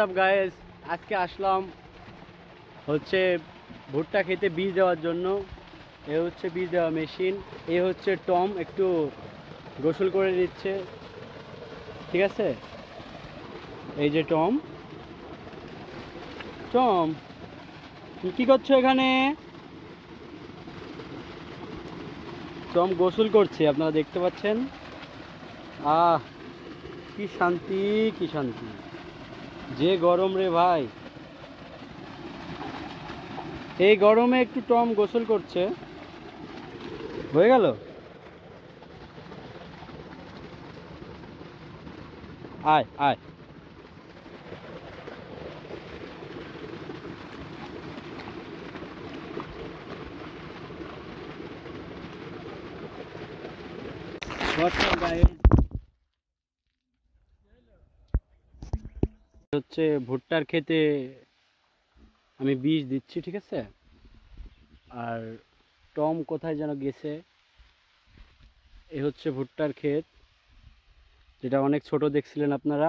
সব গাইস, আজকে আসলাম হচ্ছে ভুট্টা খেতে বীজ দেওয়ার জন্য। এ হচ্ছে বীজ দেওয়া মেশিন, এ হচ্ছে টম, একটু গোসল করে নিচ্ছে। ঠিক আছে, এই যে টম। টম, তুমি কি করছো এখানে? টম গোসল করছে, আপনারা দেখতে পাচ্ছেন। আহ, কি শান্তি, কি শান্তি! যে গরম রে ভাই, এই গরমে একটু টম গোসল করছে, হয়ে গেল। আয় আয়। হচ্ছে ভুট্টার খেতে আমি বীজ দিচ্ছি, ঠিক আছে। আর টম কোথায় যেন গেছে। এ হচ্ছে ভুট্টার ক্ষেত, যেটা অনেক ছোট দেখছিলেন আপনারা,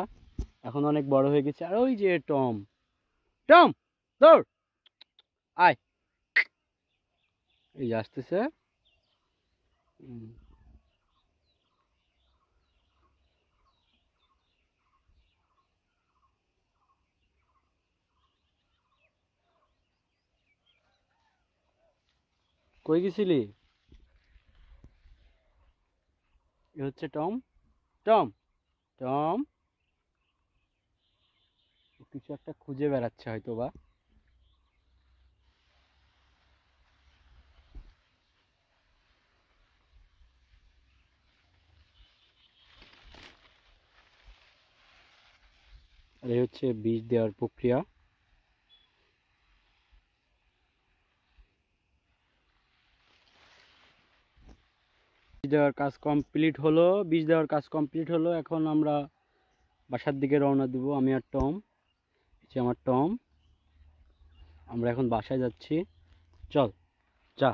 এখন অনেক বড় হয়ে গেছে। আর ওই যে টম, টম দৌড়, আয়, এই যে আসতেছে। হুম, কই গেছিলি? এ হচ্ছে টম। টম, টম কিছু একটা খুঁজে বেড়াচ্ছে হয়তো বা। আর এই হচ্ছে বীজ দেওয়ার প্রক্রিয়া। বীজ দেওয়ার কাজ কমপ্লিট হলো। এখন আমরা বাসার দিকে রওনা দিব, আমি আর টম। এই যে আমার টম, আমরা এখন বাসায় যাচ্ছি। চল, যা।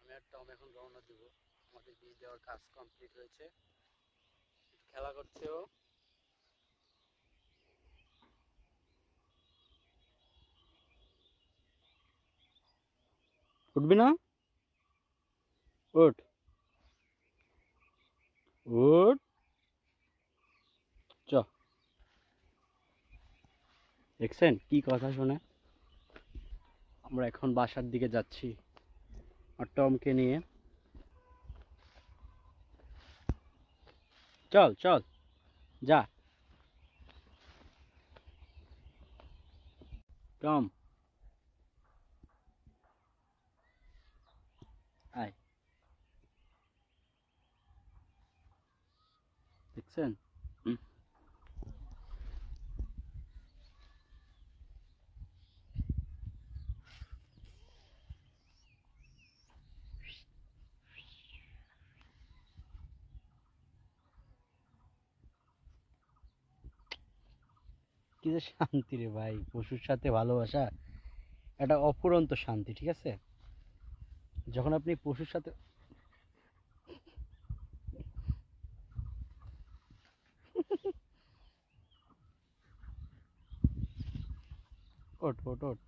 আমি আর টম এখন রওনা দিব, আমাদের বীজ দেওয়ার কাজ কমপ্লিট হয়েছে। খেলা করছে ও। উঠবি না? উঠ, উঠ, চ। দেখছেন কি কথা শোনে। আমরা এখন বাসার দিকে যাচ্ছি আর টমকে নিয়ে। চল চল, যা। টম, আয়। দেখছেন? হুম। কি যে শান্তি রে ভাই, পশুর সাথে ভালোবাসা এটা অফুরন্ত শান্তি, ঠিক আছে। যখন আপনি পশুর সাথে ওঠ ওঠ ওঠ।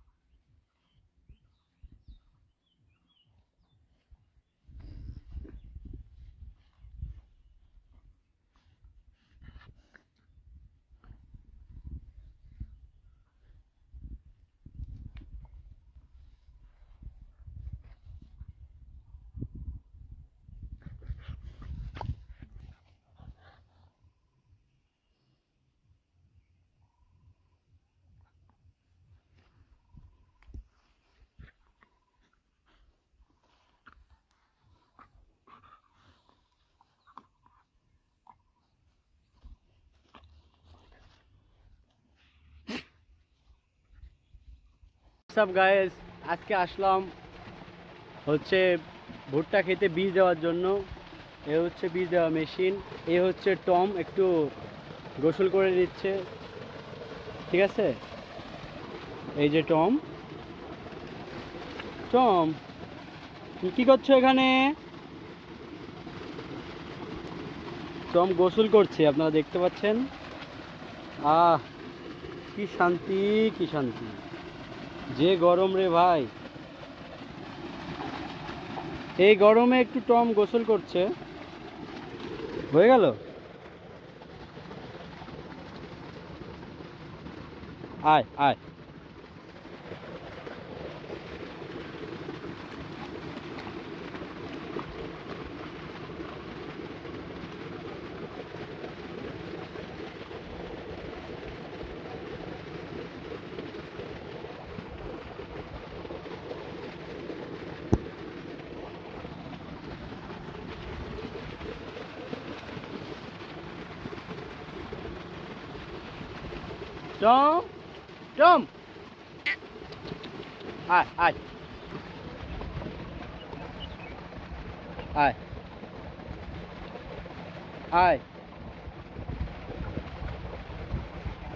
সব গাইস, আজকে আসলাম হচ্ছে ভুট্টা খেতে বীজ দেওয়ার জন্য। এ হচ্ছে বীজ দেওয়া মেশিন, এ হচ্ছে টম, একটু গোসল করে নিচ্ছে। ঠিক আছে, এই যে টম। টম, তুমি কি করছো এখানে? টম গোসল করছে, আপনারা দেখতে পাচ্ছেন। আহ, কি শান্তি, কি শান্তি। যে গরম রে ভাই, এই গরমে একটু টম গোসল করছে, হয়ে গেল। আয় আয়। টম, টম, আয় আয় আয় আয়।